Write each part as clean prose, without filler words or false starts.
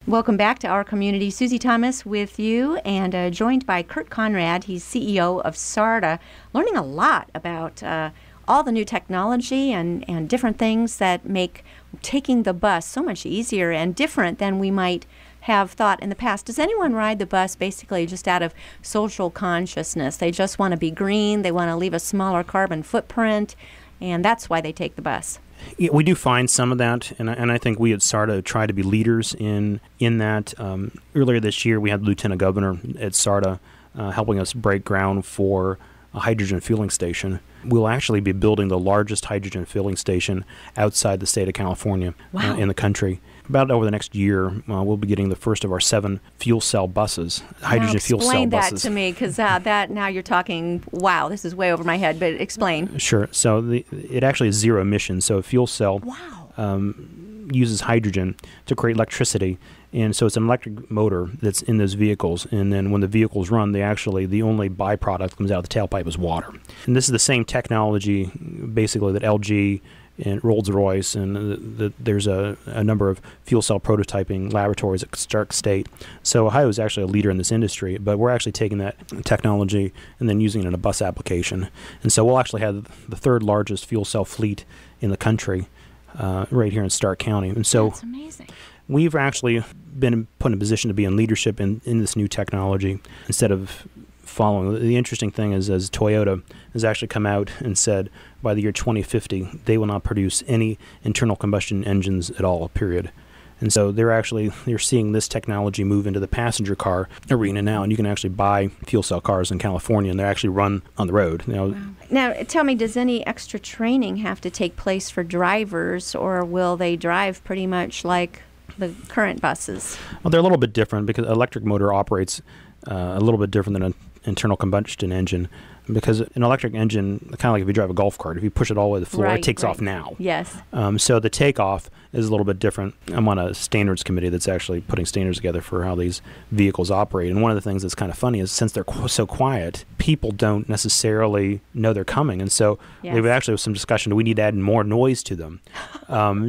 Welcome back to our community. Susie Thomas with you, and joined by Kurt Conrad. He's CEO of SARTA, learning a lot about all the new technology and different things that make taking the bus so much easier and different than we might have thought in the past. Does anyone ride the bus basically just out of social consciousness? They just want to be green, they want to leave a smaller carbon footprint, and that's why they take the bus. Yeah, we do find some of that, and I think we at SARTA try to be leaders in that. Earlier this year, we had the Lieutenant Governor at SARTA helping us break ground for a hydrogen fueling station. We'll actually be building the largest hydrogen filling station outside the state of California. Wow. In the country. About over the next year, we'll be getting the first of our 7 fuel cell buses, hydrogen fuel cell buses. Explain that to me, because that now you're talking, wow, this is way over my head, but explain. Sure. So it actually is zero emission. So a fuel cell uses hydrogen to create electricity. And so it's an electric motor that's in those vehicles. And then when the vehicles run, the only byproduct that comes out of the tailpipe is water. And this is the same technology, basically, that LG and Rolls-Royce, and there's a number of fuel cell prototyping laboratories at Stark State. So Ohio is actually a leader in this industry, but we're actually taking that technology and then using it in a bus application. And so we'll actually have the 3rd largest fuel cell fleet in the country right here in Stark County. And so that's amazing. We've actually been put in a position to be in leadership in this new technology instead of following. The interesting thing is, as Toyota has actually come out and said by the year 2050, they will not produce any internal combustion engines at all, period. And so they're seeing this technology move into the passenger car arena now, and you can actually buy fuel cell cars in California, and they actually run on the road. Wow. Now, tell me, does any extra training have to take place for drivers, or will they drive pretty much like the current buses? Well, they're a little bit different because electric motor operates a little bit different than an internal combustion engine, because an electric engine, kind of like if you drive a golf cart, if you push it all the way to the floor, it takes off now. Yes. So the takeoff is a little bit different. I'm on a standards committee that's actually putting standards together for how these vehicles operate. And one of the things that's kind of funny is since they're so quiet, people don't necessarily know they're coming. And so there actually was some discussion, do we need to add more noise to them?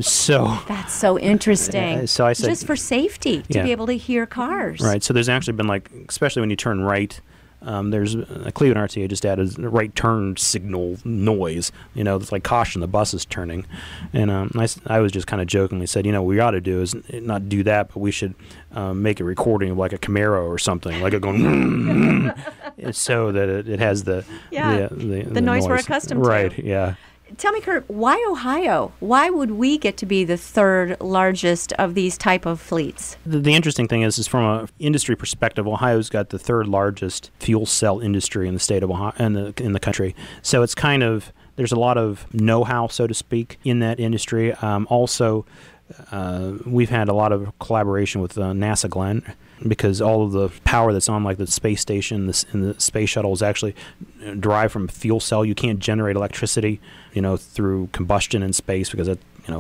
So that's so interesting. So I said, just for safety, to be able to hear cars. Right. So there's actually been, like, especially when you turn right, there's a Cleveland RTA just added a right turn signal noise. It's like caution, the bus is turning. And I was just kind of jokingly said, what we ought to do is not do that, but we should make a recording of like a Camaro or something, like it going so that it has the noise we're accustomed to. Right. Yeah. Tell me, Kurt, why Ohio? Why would we get to be the 3rd largest of these type of fleets? The interesting thing is from an industry perspective, Ohio's got the 3rd largest fuel cell industry in the state of Ohio, in the country. So it's kind of, there's a lot of know-how, so to speak, in that industry. Also, we've had a lot of collaboration with NASA Glenn, because all of the power that's on, like the space station and the space shuttle, is actually derived from fuel cell. You can't generate electricity, through combustion in space, because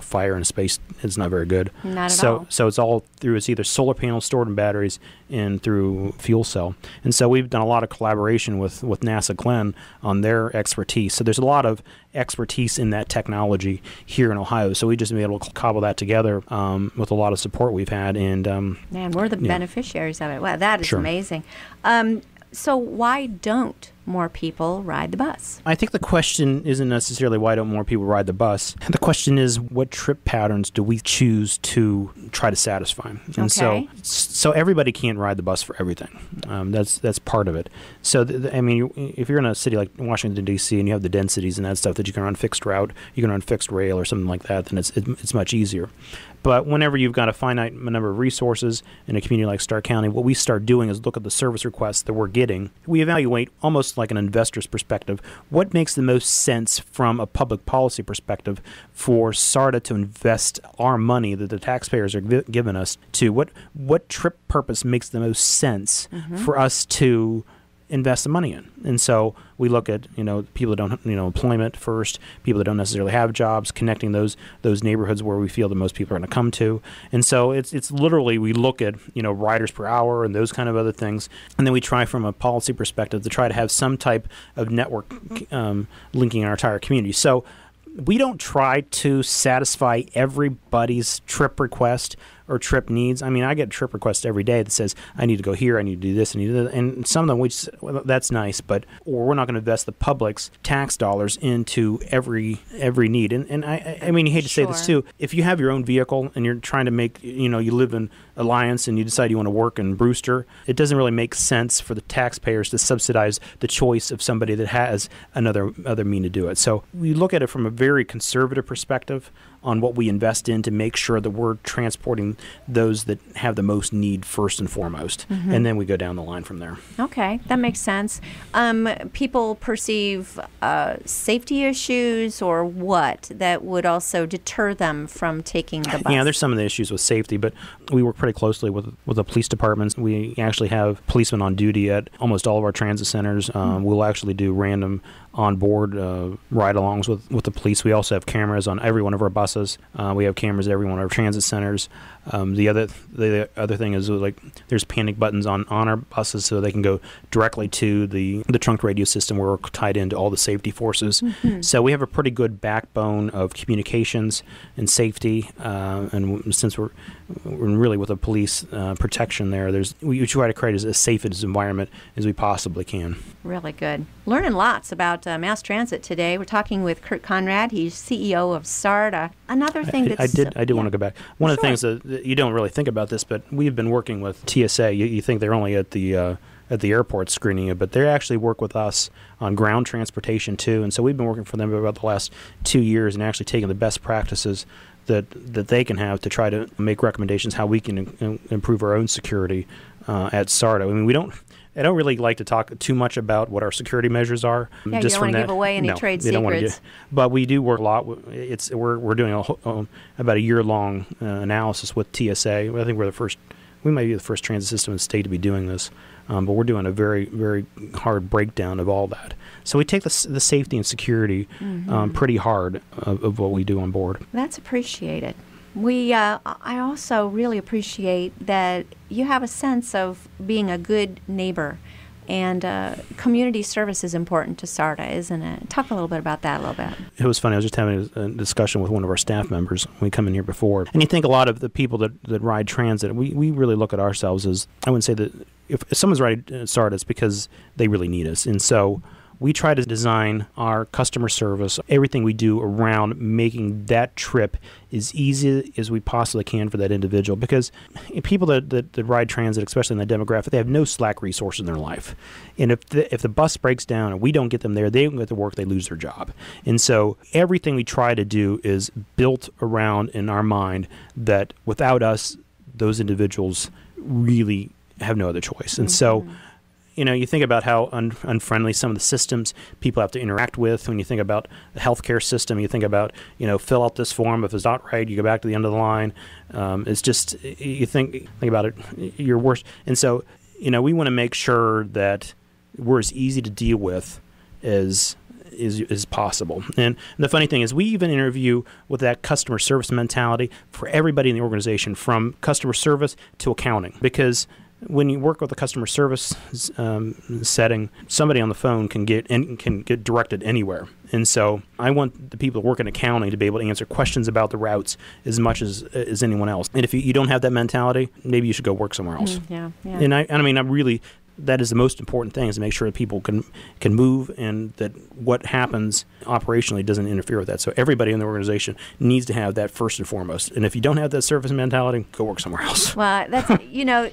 fire in space is not very good. Not at all. So it's either solar panels stored in batteries and through fuel cell. And so we've done a lot of collaboration with NASA Glenn on their expertise. So there's a lot of expertise in that technology here in Ohio. So we've just been able to cobble that together with a lot of support we've had. And man, we're the beneficiaries of it. Wow, that is amazing. So why don't more people ride the bus? I think the question isn't necessarily why don't more people ride the bus. The question is, what trip patterns do we choose to try to satisfy? And so everybody can't ride the bus for everything. That's part of it. So if you're in a city like Washington D.C. and you have the densities and that stuff that you can run fixed route, you can run fixed rail or something like that, then it's much easier. But whenever you've got a finite number of resources in a community like Stark County, what we start doing is look at the service requests that we're getting. We evaluate almost like an investor's perspective, what makes the most sense from a public policy perspective for SARTA to invest our money that the taxpayers are giving us to. What trip purpose makes the most sense for us to invest the money in. And so we look at, people that don't, employment first, people that don't necessarily have jobs, connecting those neighborhoods where we feel that most people are going to come to. And so it's literally, we look at, riders per hour and those kind of other things. And then we try from a policy perspective to try to have some type of network linking our entire community. So we don't try to satisfy everybody's trip request. or trip needs. I mean, I get trip requests every day that says, I need to go here, I need to do this, I need to do that. And some of them, which, well, that's nice, but or we're not going to invest the public's tax dollars into every need. And I mean, you hate to say this too. If you have your own vehicle and you're trying to make, you live in Alliance and you decide you want to work in Brewster, it doesn't really make sense for the taxpayers to subsidize the choice of somebody that has other mean to do it. So we look at it from a very conservative perspective on what we invest in to make sure that we're transporting those that have the most need first and foremost. And then we go down the line from there. Okay, that makes sense. People perceive safety issues or what that would also deter them from taking the bus? Yeah, there's some of the issues with safety, but we work pretty closely with the police departments. We actually have policemen on duty at almost all of our transit centers. We'll actually do random on-board ride-alongs with the police. We also have cameras on every one of our buses. We have cameras at every one of our transit centers. The other thing is, like, there's panic buttons on our buses so they can go directly to the trunk radio system where we're tied into all the safety forces. So we have a pretty good backbone of communications and safety. And since we're really with the police protection there, we try to create as safe an environment as we possibly can. Really good. Learning lots about mass transit today. We're talking with Kurt Conrad. He's CEO of SARTA. Another thing that's... I did want to go back. One of the things that you don't really think about this, but we've been working with TSA. You think they're only at the airport screening it, but they actually work with us on ground transportation too. And so we've been working for them about the last 2 years and actually taking the best practices that they can have to try to make recommendations how we can improve our own security at SARTA. I mean, I don't really like to talk too much about what our security measures are. Yeah, you don't want to give away any trade secrets. But we do work a lot. We're doing about a year-long analysis with TSA. I think we might be the first transit system in the state to be doing this. But we're doing a very, very hard breakdown of all that. So we take the safety and security pretty hard of what we do on board. That's appreciated. I also really appreciate that you have a sense of being a good neighbor, and community service is important to SARTA, isn't it? Talk a little bit about that a little bit. It was funny. I was just having a discussion with one of our staff members when we come in here before, and you think a lot of the people that ride transit, we really look at ourselves as, I wouldn't say that if someone's riding SARTA, it's because they really need us, and so we try to design our customer service, everything we do around making that trip as easy as we possibly can for that individual. Because people that ride transit, especially in that demographic, they have no slack resource in their life. And if the bus breaks down and we don't get them there, they don't get to work, they lose their job. And so everything we try to do is built around, in our mind, that without us, those individuals really have no other choice. And so you think about how unfriendly some of the systems people have to interact with. When you think about the healthcare system, you think about, fill out this form. If it's not right, you go back to the end of the line. It's just, you think about it, you're worse. And so, we want to make sure that we're as easy to deal with as possible. And the funny thing is, we even interview with that customer service mentality for everybody in the organization, from customer service to accounting, because when you work with a customer service setting, somebody on the phone can get directed anywhere. And so I want the people that work in accounting to be able to answer questions about the routes as much as anyone else. And if you don't have that mentality, maybe you should go work somewhere else. Yeah. And I mean, I'm really... that is the most important thing, is to make sure that people can move, and that what happens operationally doesn't interfere with that. So everybody in the organization needs to have that first and foremost. And if you don't have that service mentality, go work somewhere else. Well, that's,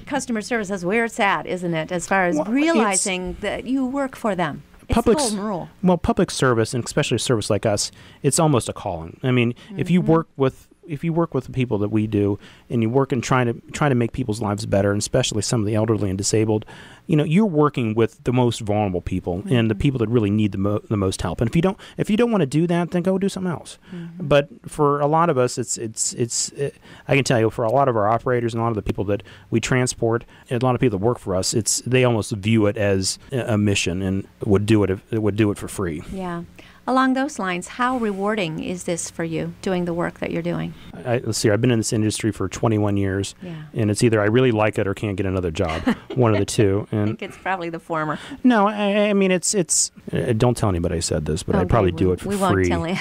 customer service is where it's at, isn't it? As far as realizing that you work for them. It's the golden rule. Well, public service, and especially a service like us, it's almost a calling. I mean, if you work with the people that we do, and you work in trying to make people's lives better, and especially some of the elderly and disabled, you're working with the most vulnerable people and the people that really need the most help. And if you don't want to do that, then go do something else. But for a lot of us, I can tell you, for a lot of our operators and a lot of the people that we transport, and a lot of people that work for us, they almost view it as a mission and would do it for free. Yeah. Along those lines, how rewarding is this for you, doing the work that you're doing? Let's see, I've been in this industry for 21 years, and it's either I really like it or can't get another job, one of the two. And I think it's probably the former. No, I mean, it's don't tell anybody I said this, but I'd probably do it for free. We won't tell you.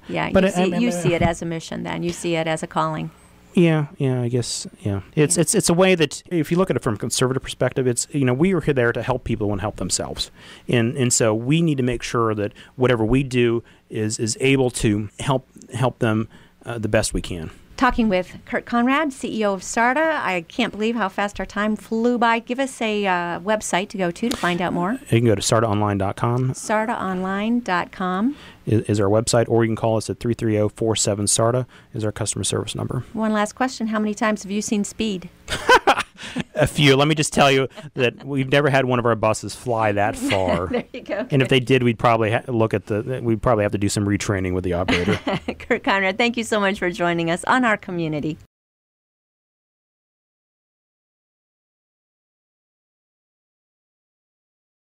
Yeah, but you see it as a mission then. You see it as a calling. Yeah, I guess, yeah. It's a way that, if you look at it from a conservative perspective, it's, we are there to help people and help themselves. And so we need to make sure that whatever we do is able to help them the best we can. Talking with Kurt Conrad, CEO of SARTA. I can't believe how fast our time flew by. Give us a website to go to find out more. You can go to sartaonline.com. sartaonline.com is our website, or you can call us at 330-47-SARTA is our customer service number. One last question. How many times have you seen Speed? A few. Let me just tell you that we've never had one of our buses fly that far. There you go. And if they did, we'd probably we'd probably have to do some retraining with the operator. Kurt Conrad, thank you so much for joining us on Our Community.